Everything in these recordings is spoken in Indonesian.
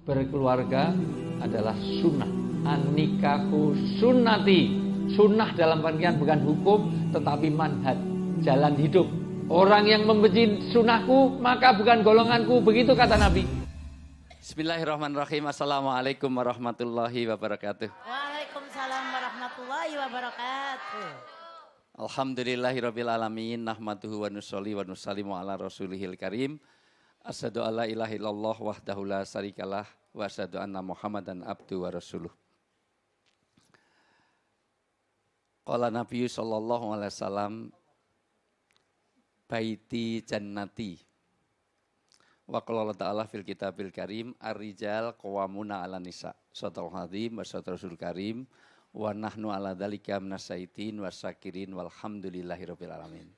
Berkeluarga adalah sunnah. An-nikahu sunnati. Sunnah dalam pengertian bukan hukum, tetapi manhaj, jalan hidup. Orang yang membenci sunnahku, maka bukan golonganku. Begitu kata Nabi. Bismillahirrahmanirrahim. Assalamualaikum warahmatullahi wabarakatuh. Waalaikumsalam warahmatullahi wabarakatuh. Alhamdulillahirabbil alamin. Nahmaduhu wa nusolli wa nusallimu ala rasulihil karim. Asyhadu alla ilaha illallah wahdahu la syarikalah wa asyhadu anna Muhammadan abdu wa rasuluh. Qala Nabi sallallahu alaihi wasallam, baiti jannati. Wa qala ta'ala fil kitabil karim, ar-rijal qawwamuna 'alan nisa. Shadaqal azim wa shadaqal rasul karim wa nahnu 'ala dzalika minasyaitin wasyakirin walhamdulillahirabbil alamin.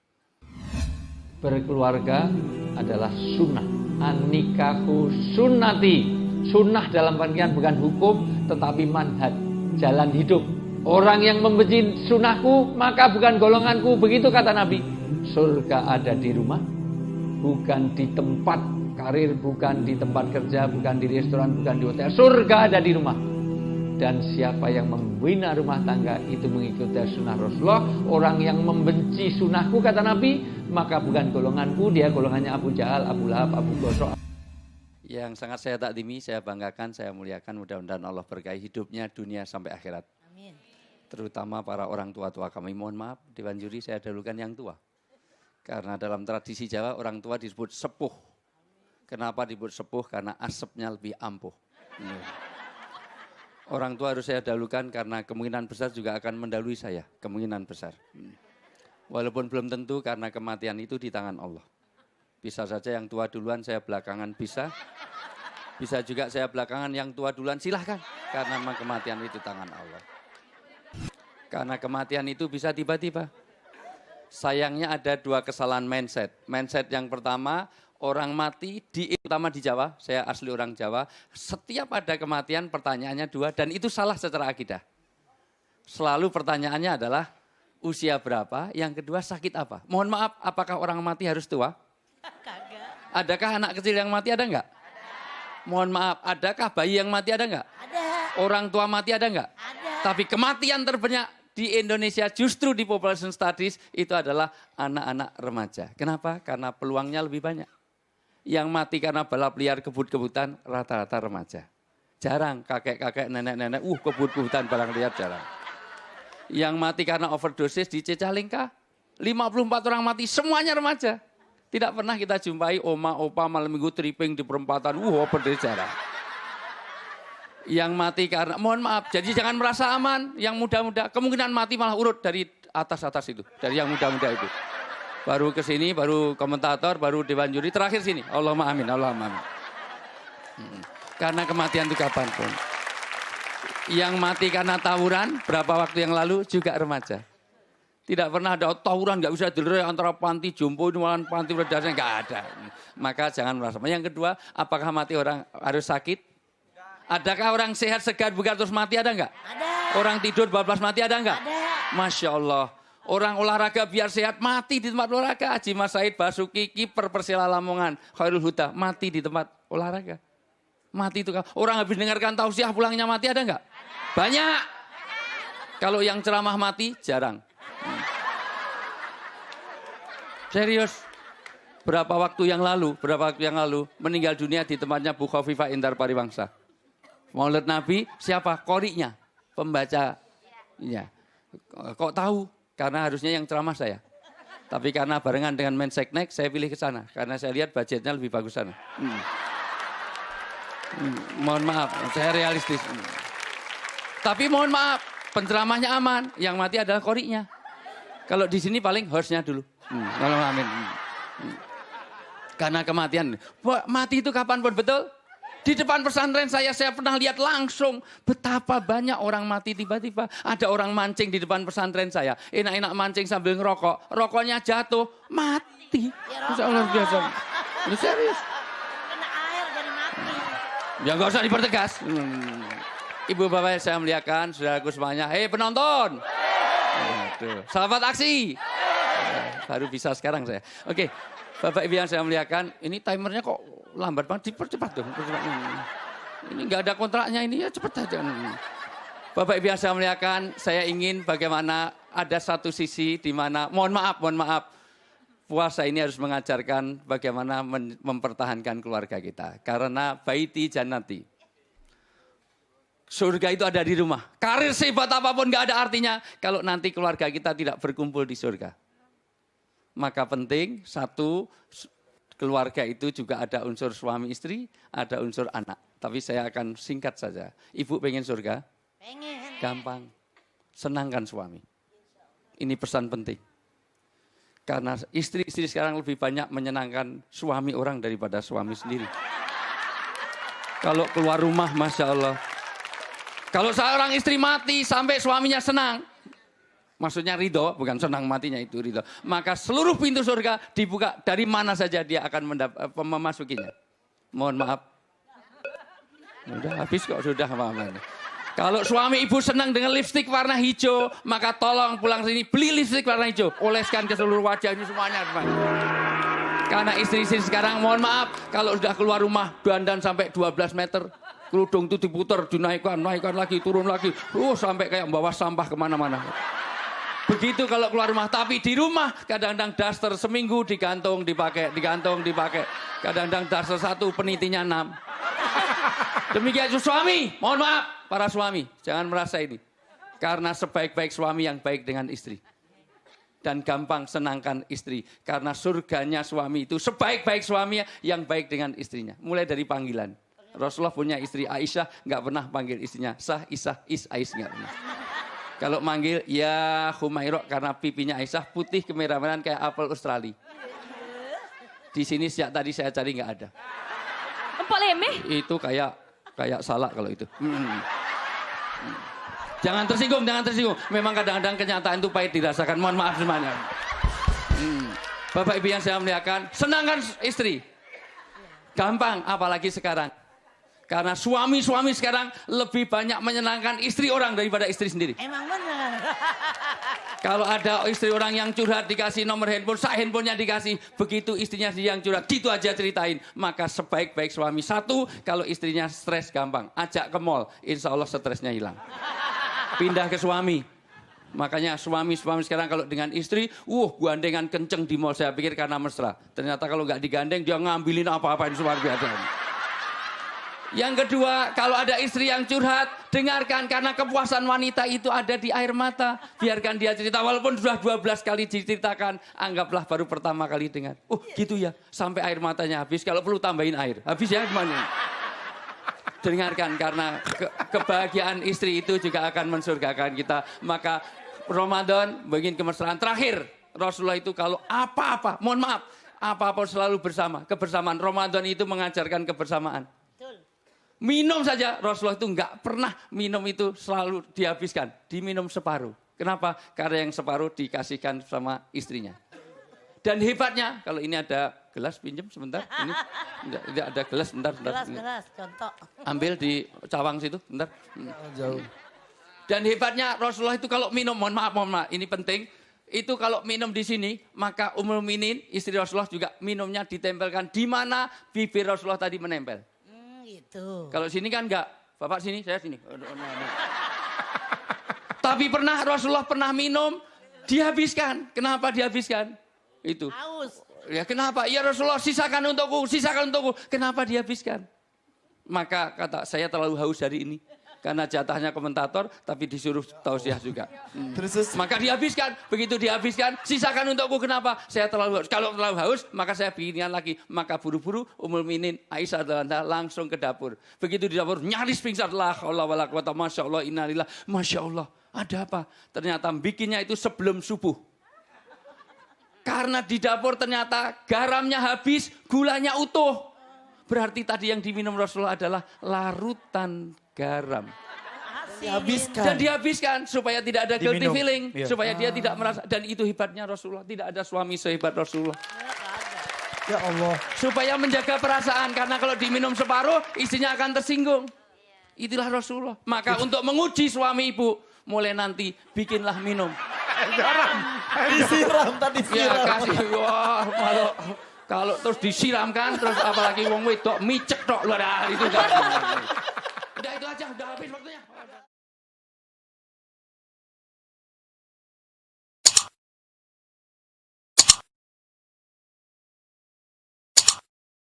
Berkeluarga adalah sunnah. An-nikahu sunnati. Sunnah dalam pengertian bukan hukum, tetapi manhaj, jalan hidup. Orang yang membenci sunnahku, maka bukan golonganku. Begitu kata Nabi. Surga ada di rumah, bukan di tempat karir, bukan di tempat kerja, bukan di restoran, bukan di hotel. Surga ada di rumah. Dan siapa yang membina rumah tangga itu mengikuti sunnah Rasulullah. Orang yang membenci sunnahku, kata Nabi, maka bukan golonganku. Dia golongannya Abu Jahal, Abu Lahab, Abu Gosok. Yang sangat saya takdimi, saya banggakan, saya muliakan. Mudah-mudahan Allah berkahi hidupnya dunia sampai akhirat. Amin. Terutama para orang tua-tua kami. Mohon maaf, Dewan Juri saya dahulukan yang tua. Karena dalam tradisi Jawa orang tua disebut sepuh. Kenapa disebut sepuh? Karena asapnya lebih ampuh. Orang tua harus saya dahulukan karena kemungkinan besar juga akan mendahului saya. Kemungkinan besar. Walaupun belum tentu karena kematian itu di tangan Allah. Bisa saja yang tua duluan, saya belakangan bisa. Bisa juga saya belakangan, yang tua duluan silahkan. Karena memang kematian itu tangan Allah. Karena kematian itu bisa tiba-tiba. Sayangnya ada dua kesalahan mindset. Mindset yang pertama, orang mati, terutama di Jawa, saya asli orang Jawa, setiap ada kematian pertanyaannya dua, dan itu salah secara akidah. Selalu pertanyaannya adalah, usia berapa, yang kedua sakit apa. Mohon maaf, apakah orang mati harus tua? Kagak. Adakah anak kecil yang mati, ada enggak? Mohon maaf, adakah bayi yang mati, ada enggak? Ada. Orang tua mati, ada enggak? Ada. Tapi kematian terbanyak di Indonesia justru di population studies itu adalah anak-anak remaja. Kenapa? Karena peluangnya lebih banyak. Yang mati karena balap liar kebut-kebutan rata-rata remaja. Jarang kakek-kakek, nenek-nenek, kebut-kebutan balap liar jarang. Yang mati karena overdosis di Cicalengka, 54 orang mati semuanya remaja. Tidak pernah kita jumpai oma, opa malam minggu tripping di perempatan, overdosis jarang. Yang mati karena, mohon maaf, jadi jangan merasa aman, yang muda-muda, kemungkinan mati malah urut dari atas-atas itu, dari yang muda-muda itu. Baru ke sini, baru komentator, baru Dewan Juri, terakhir sini. Allahumma amin, Allahumma amin. Karena kematian itu kapanpun. Yang mati karena tawuran, berapa waktu yang lalu juga remaja. Tidak pernah ada tawuran, nggak bisa dilihat antara panti jompo dengan panti berdasarnya, nggak ada. Maka jangan merasa. Yang kedua, apakah mati orang harus sakit? Adakah orang sehat segar bugar terus mati, ada nggak? Ada. Orang tidur bablas mati, ada nggak? Ada. Masya Allah. Orang olahraga biar sehat mati di tempat olahraga. Haji Mas Said Basuki, kiper Persela Lamongan, Khairul Huda, mati di tempat olahraga. Mati itu. Orang habis dengarkan tausiah pulangnya mati, ada nggak? Banyak. Kalau yang ceramah mati, jarang. Serius. Berapa waktu yang lalu meninggal dunia di tempatnya Bu Khofifah Indar Pariwangsa. Maulid Nabi, siapa? Qori'nya, pembaca. Ya. Kok tahu? Karena harusnya yang ceramah saya. Tapi karena barengan dengan Menseknek, saya pilih ke sana. Karena saya lihat budgetnya lebih bagus sana. Mohon maaf, saya realistis. Tapi mohon maaf, penceramahnya aman. Yang mati adalah qori'nya. Kalau di sini paling hostnya dulu. Amin. Karena kematian. Mati itu kapanpun, betul? Di depan pesantren saya pernah lihat langsung betapa banyak orang mati tiba-tiba. Ada orang mancing di depan pesantren saya. Enak-enak mancing sambil ngerokok. Rokoknya jatuh, mati. Ya, luar biasa. Lu serius? Kena air jadi mati. Ya nggak usah dipertegas. Ibu bapak saya muliakan, saudaraku semuanya. Hei penonton. Selamat aksi. Baru bisa sekarang saya. Oke. Bapak Ibu yang saya muliakan, ini timernya kok lambat banget, dipercepat dong. Ini nggak ada kontraknya ini, ya cepet aja. Bapak Ibu yang saya muliakan, saya ingin bagaimana ada satu sisi di mana, mohon maaf, puasa ini harus mengajarkan bagaimana mempertahankan keluarga kita. Karena baiti jannati. Surga itu ada di rumah. Karir sehebat apapun nggak ada artinya kalau nanti keluarga kita tidak berkumpul di surga. Maka penting, satu, keluarga itu juga ada unsur suami istri, ada unsur anak. Tapi saya akan singkat saja. Ibu pengen surga? Pengen. Gampang. Senangkan suami. Ini pesan penting. Karena istri-istri sekarang lebih banyak menyenangkan suami orang daripada suami sendiri. Kalau keluar rumah, Masya Allah. Kalau seorang istri mati sampai suaminya senang, maksudnya ridho, bukan senang matinya itu ridho. Maka seluruh pintu surga dibuka dari mana saja dia akan memasukinya. Mohon maaf. Sudah habis kok, sudah maaf. Kalau suami ibu senang dengan lipstik warna hijau, maka tolong pulang sini beli lipstik warna hijau. Oleskan ke seluruh wajahnya semuanya. Karena istri-istri sekarang, mohon maaf, kalau sudah keluar rumah, dandan sampai 12 meter. Kerudung itu diputar, dinaikkan lagi, turun lagi. Sampai kayak bawa sampah kemana-mana. Begitu kalau keluar rumah. Tapi di rumah kadang-kadang daster seminggu digantung, dipakai. Kadang-kadang daster 1, penitinya 6. Demikian suami, mohon maaf para suami. Jangan merasa ini. Karena sebaik-baik suami yang baik dengan istri. Dan gampang senangkan istri. Karena surganya suami itu sebaik-baik suami yang baik dengan istrinya. Mulai dari panggilan. Rasulullah punya istri Aisyah, nggak pernah panggil istrinya Sah, Isah, Ais, nggak pernah. Kalau manggil, ya Humairah, karena pipinya Aisyah putih kemerah-merahan kayak apel Australia. Di sini sejak tadi saya cari nggak ada. Empok leme? Itu kayak salak kalau itu. Jangan tersinggung. Memang kadang-kadang kenyataan itu pahit dirasakan. Mohon maaf semuanya. Bapak Ibu yang saya muliakan, senangkan istri. Gampang, apalagi sekarang. Karena suami-suami sekarang lebih banyak menyenangkan istri orang daripada istri sendiri. Emang benar. Kalau ada istri orang yang curhat dikasih nomor handphone, handphonenya dikasih. Begitu istrinya sendiri yang curhat, gitu aja ceritain. Maka sebaik-baik suami. Satu, kalau istrinya stres gampang. Ajak ke mall, insya Allah stresnya hilang. Pindah ke suami. Makanya suami-suami sekarang kalau dengan istri, gandengan kenceng di mall. Saya pikir karena mesra. Ternyata kalau nggak digandeng, dia ngambilin apa-apa ini luar biasa. Yang kedua, kalau ada istri yang curhat, dengarkan karena kepuasan wanita itu ada di air mata. Biarkan dia cerita, walaupun sudah 12 kali diceritakan, anggaplah baru pertama kali dengar. Gitu ya, sampai air matanya habis, kalau perlu tambahin air. Habis ya gimana? Dengarkan karena kebahagiaan istri itu juga akan mensurgakan kita. Maka Ramadan bikin kemesraan. Terakhir, Rasulullah itu kalau apa-apa, mohon maaf, apa-apa selalu bersama. Kebersamaan Ramadan itu mengajarkan kebersamaan. Minum saja, Rasulullah itu nggak pernah minum itu selalu dihabiskan. Diminum separuh. Kenapa? Karena yang separuh dikasihkan sama istrinya. Dan hebatnya, kalau ini ada gelas, pinjam sebentar. Ini tidak ada gelas, bentar. Gelas, contoh. Ambil di cawang situ, bentar. Jauh. Dan hebatnya Rasulullah itu kalau minum, mohon maaf, ini penting. Itu kalau minum di sini, maka Ummul Mukminin, istri Rasulullah juga minumnya ditempelkan di mana bibir Rasulullah tadi menempel. Gitu. Kalau sini kan enggak. Bapak sini, saya sini. Tapi Rasulullah pernah minum, dihabiskan. Kenapa dihabiskan? Itu. Haus. Ya kenapa? Ya Rasulullah sisakan untukku. Kenapa dihabiskan? Maka kata saya terlalu haus hari ini. Karena jatahnya komentator, tapi disuruh tausiah juga. Terus Maka dihabiskan. Begitu dihabiskan, sisakan untukku. Kenapa? Saya terlalu haus. Kalau terlalu haus, maka saya bikinkan lagi. Maka buru-buru Ummul Mukminin Aisyah langsung ke dapur. Begitu di dapur, nyaris pingsan. La haula wala quwata, Masya Allah, innalillah. Masya Allah, ada apa? Ternyata bikinnya itu sebelum subuh. Karena di dapur ternyata garamnya habis, gulanya utuh. Berarti tadi yang diminum Rasulullah adalah larutan garam. dihabiskan. Dan dihabiskan supaya tidak ada guilty Diminum. feeling. Iya. Supaya dia tidak merasa. Dan itu hebatnya Rasulullah. Tidak ada suami sehebat Rasulullah. Ya Allah. Supaya menjaga perasaan. Karena kalau diminum separuh, istrinya akan tersinggung. Itulah Rasulullah. Maka untuk menguji suami ibu, mulai nanti bikinlah minum. Disiram tadi Ya siram. kasih. Wah, kalau terus disiramkan, terus apalagi wong wedok micek tok. Lah itu enggak. Habis waktunya.